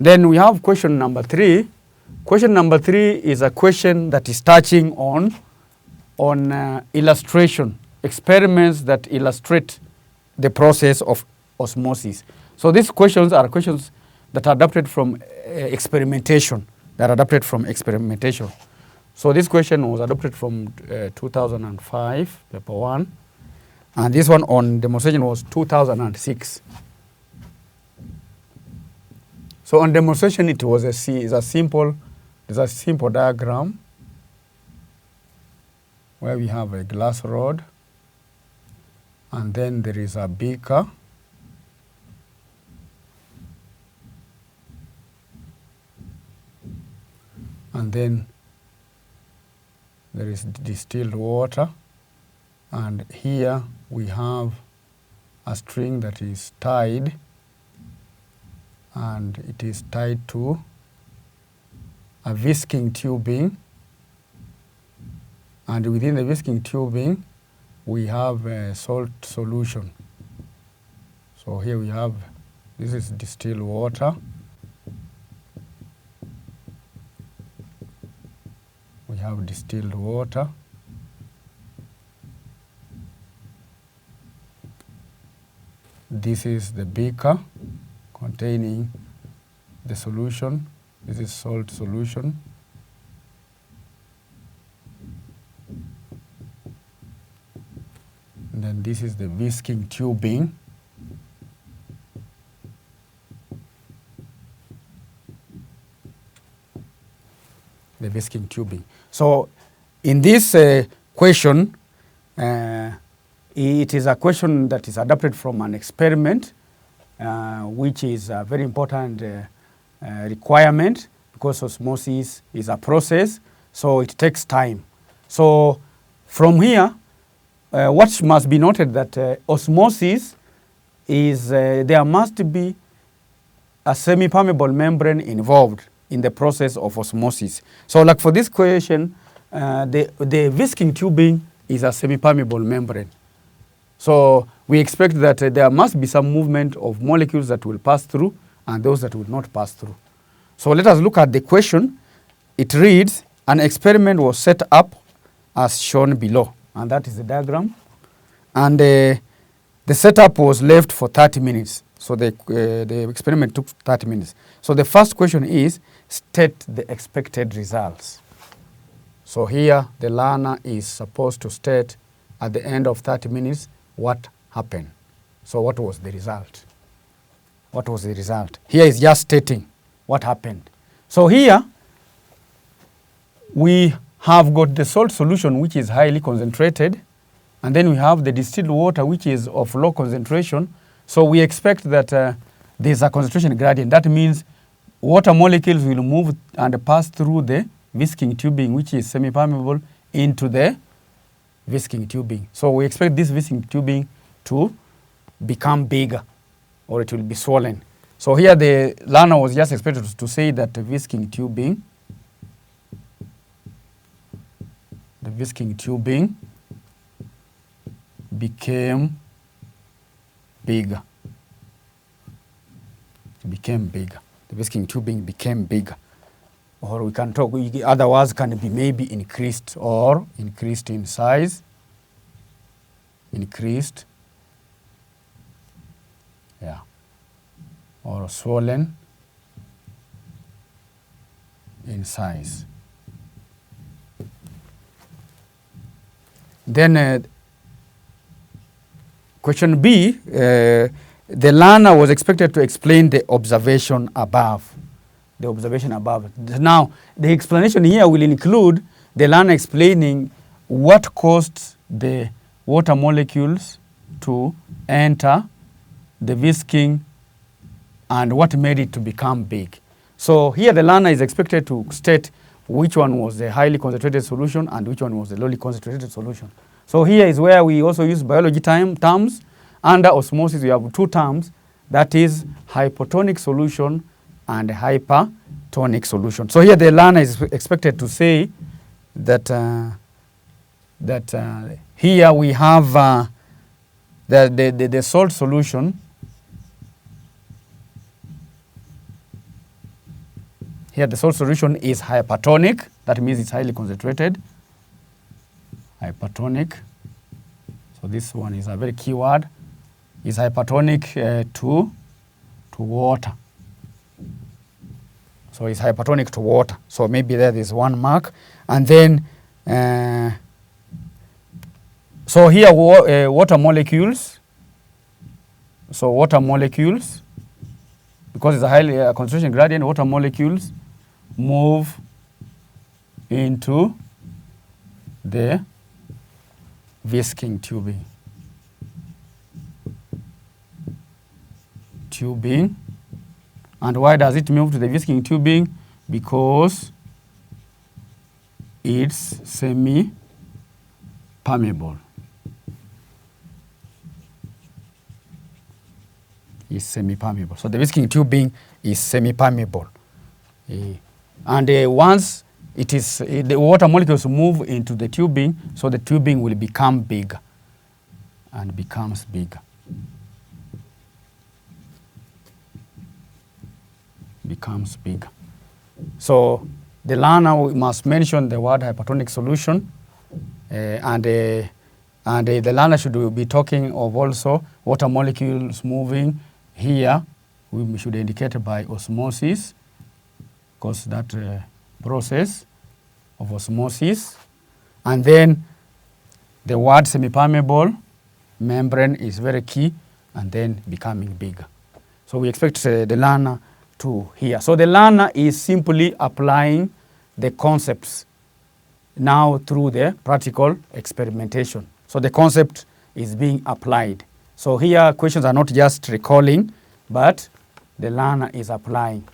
Then we have question number 3. Question number 3 is a question that is touching on illustration, experiments that illustrate the process of osmosis. So these questions are questions that are adapted from experimentation. So this question was adopted from 2005, paper 1, and this one on demonstration was 2006. So on demonstration, it was a simple diagram where we have a glass rod, and then there is a beaker, and then there is distilled water, and here we have a string that is tied, and it is tied to a whisking tubing, and within the whisking tubing we have a salt solution. So here we have, this is distilled water, we have distilled water, this is the beaker containing the solution. This is salt solution. And then this is the whisking tubing. The whisking tubing. So in this question, it is a question that is adapted from an experiment, which is a very important requirement, because osmosis is a process, so it takes time. So from here, what must be noted that osmosis is, there must be a semi-permeable membrane involved in the process of osmosis. So like for this question, the whisking tubing is a semi-permeable membrane. So we expect that there must be some movement of molecules that will pass through and those that will not pass through. So let us look at the question. It reads, an experiment was set up as shown below, and that is the diagram. And the setup was left for 30 minutes. So the experiment took 30 minutes. So the first question is, state the expected results. So here the learner is supposed to state at the end of 30 minutes what happened. So what was the result? What was the result? Here is just stating what happened. So here we have got the salt solution, which is highly concentrated, and then we have the distilled water, which is of low concentration. So we expect that there's a concentration gradient. That means water molecules will move and pass through the whisking tubing, which is semi-permeable, into the whisking tubing. So we expect this whisking tubing to become bigger, or it will be swollen. So here the learner was just expected to say that the whisking tubing became bigger. It became bigger. The whisking tubing became bigger. Or we can talk, other words can be maybe increased or increased in size. Increased. Yeah. Or swollen in size. Then question B, the learner was expected to explain the observation above. The observation above. Now, the explanation here will include the learner explaining what caused the water molecules to enter the whisking and what made it to become big. So here the learner is expected to state which one was the highly concentrated solution and which one was the lowly concentrated solution. So here is where we also use biology terms. Under osmosis, we have two terms, that is hypotonic solution and hypertonic solution. So here the learner is expected to say that here we have the salt solution Here the salt solution is hypertonic. That means it's highly concentrated. Hypertonic. So this one is a very key word. Is hypertonic to water. So it's hypertonic to water. So maybe there is one mark. And then, so here water molecules. So water molecules, because it's a highly concentration gradient, water molecules move into the whisking tubing. And why does it move to the whisking tubing? Because it's semi-permeable. Is semi-permeable. So the whisking tubing is semi-permeable. And once it is, the water molecules move into the tubing, so the tubing will become bigger and becomes bigger. Becomes bigger. So the learner must mention the word hypertonic solution, and the learner should be talking of also water molecules moving. Here we should indicate by osmosis, because that process of osmosis. And then the word semi-permeable membrane is very key, and then becoming bigger. So we expect the learner to hear. So the learner is simply applying the concepts now through the practical experimentation. So the concept is being applied. So here questions are not just recalling, but the learner is applying.